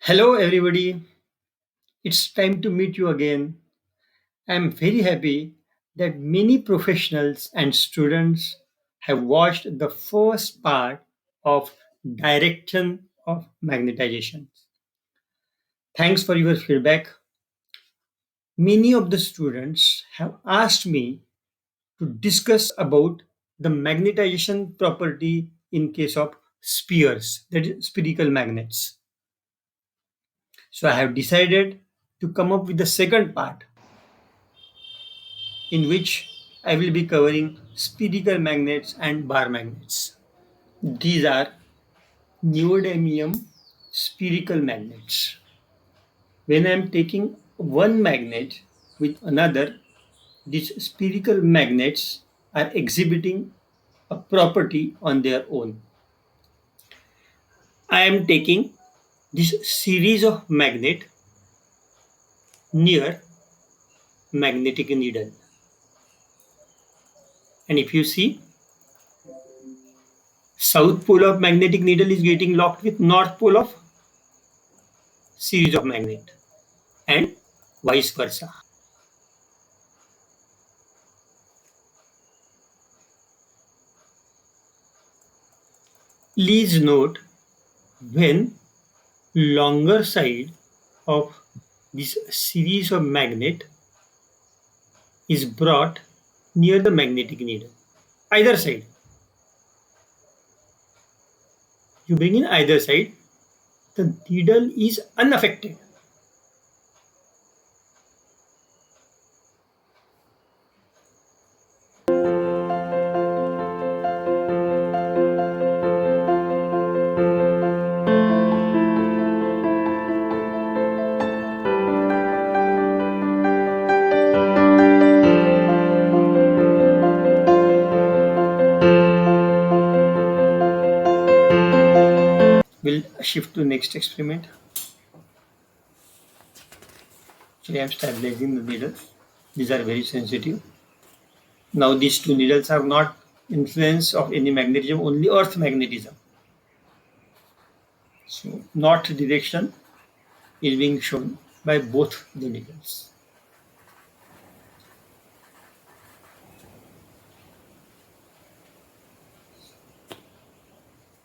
Hello, everybody. It's time to meet you again. I'm very happy that many professionals and students have watched the first part of Direction of Magnetization. Thanks for your feedback. Many of the students have asked me to discuss about the magnetization property in case of spheres, that is spherical magnets. So I have decided to come up with the second part in which I will be covering spherical magnets and bar magnets. These are neodymium spherical magnets. When I am taking one magnet with another, these spherical magnets are exhibiting a property on their own. I am taking this series of magnet near magnetic needle. And if you see, south pole of magnetic needle is getting locked with north pole of series of magnet and vice versa. Please note when longer side of this series of magnet is brought near the magnetic needle. Either side. You bring in either side, the needle is unaffected. We'll shift to next experiment. Actually, I'm stabilizing the needles. These are very sensitive. Now these two needles have not influence of any magnetism, only earth magnetism. So north direction is being shown by both the needles.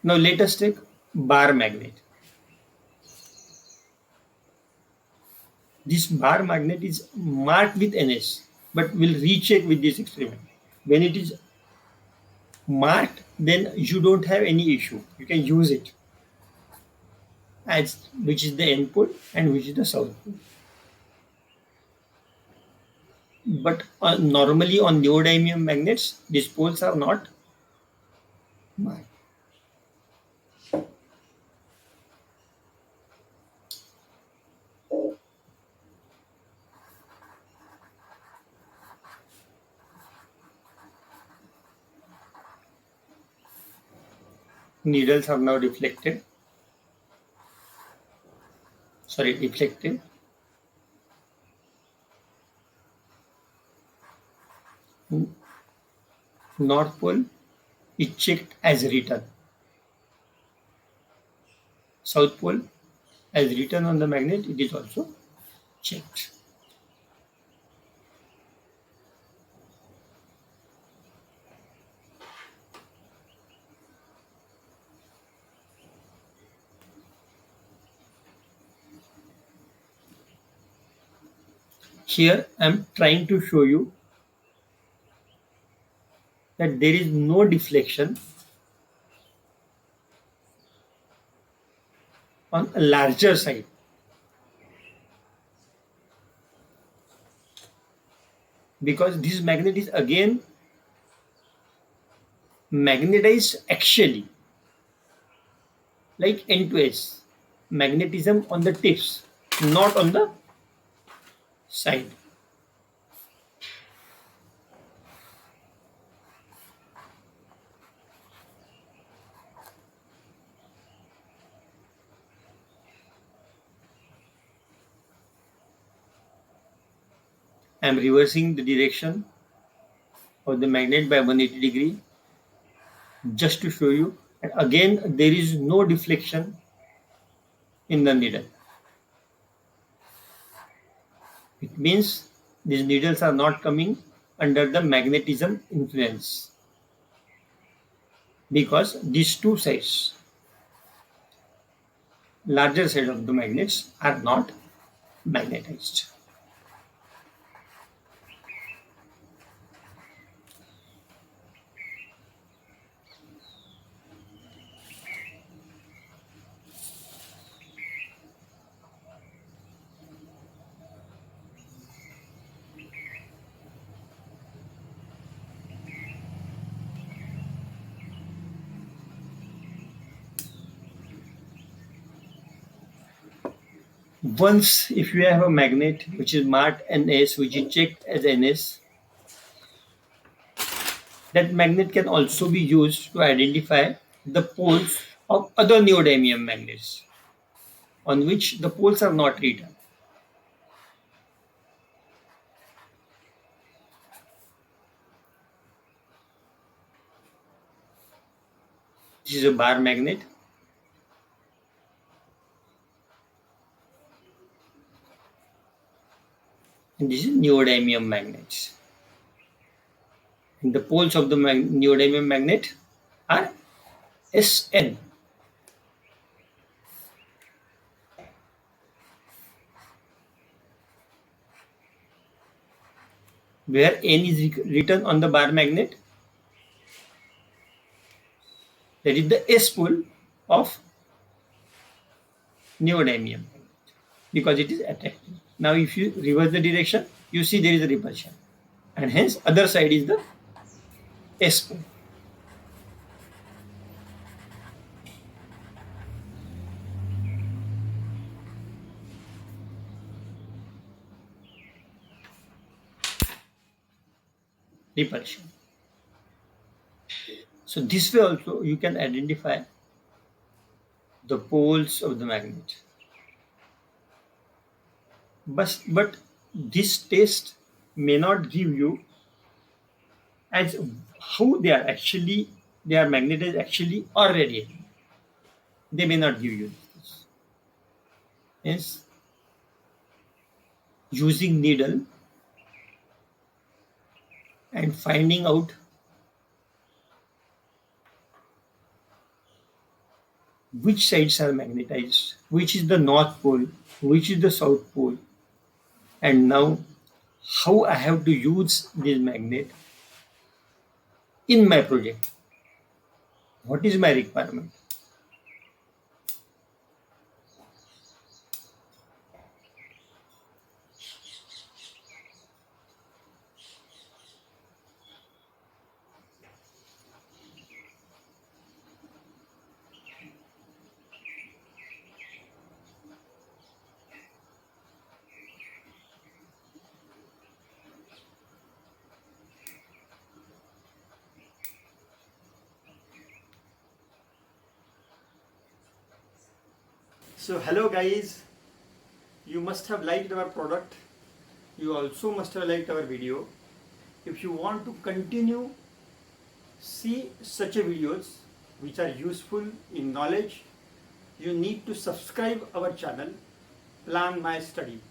Now let us take bar magnet. This bar magnet is marked with NS, but we'll recheck with this experiment. When it is marked, then you don't have any issue. You can use it as which is the N pole and which is the south pole. But normally on neodymium magnets, these poles are not marked. Needles are now reflected. Sorry, reflected. North pole is checked as written. South pole as written on the magnet, it is also checked. Here I am trying to show you that there is no deflection on a larger side. Because this magnet is again magnetized axially, like N to S. Magnetism on the tips, not on the side. I am reversing the direction of the magnet by 180 degree just to show you. And again, there is no deflection in the needle. It means these needles are not coming under the magnetism influence, because these two sides, larger side of the magnets, are not magnetized. Once, if you have a magnet which is marked NS, which is checked as NS, that magnet can also be used to identify the poles of other neodymium magnets on which the poles are not written. This is a bar magnet, and this is neodymium magnets. And the poles of the neodymium magnet are SN, where N is written on the bar magnet. That is the S pole of neodymium because it is attractive. Now, if you reverse the direction, you see there is a repulsion, and hence other side is the S pole. Repulsion. So this way also you can identify the poles of the magnet. But this test may not give you as how they are magnetized actually or radiating. They may not give you this. Hence, using needle and finding out which sides are magnetized, which is the north pole, which is the south pole, and now how I have to use this magnet in my project. What is my requirement? So hello guys, you must have liked our product. You also must have liked our video. If you want to continue see such a videos which are useful in knowledge, you need to subscribe our channel Plan My Study.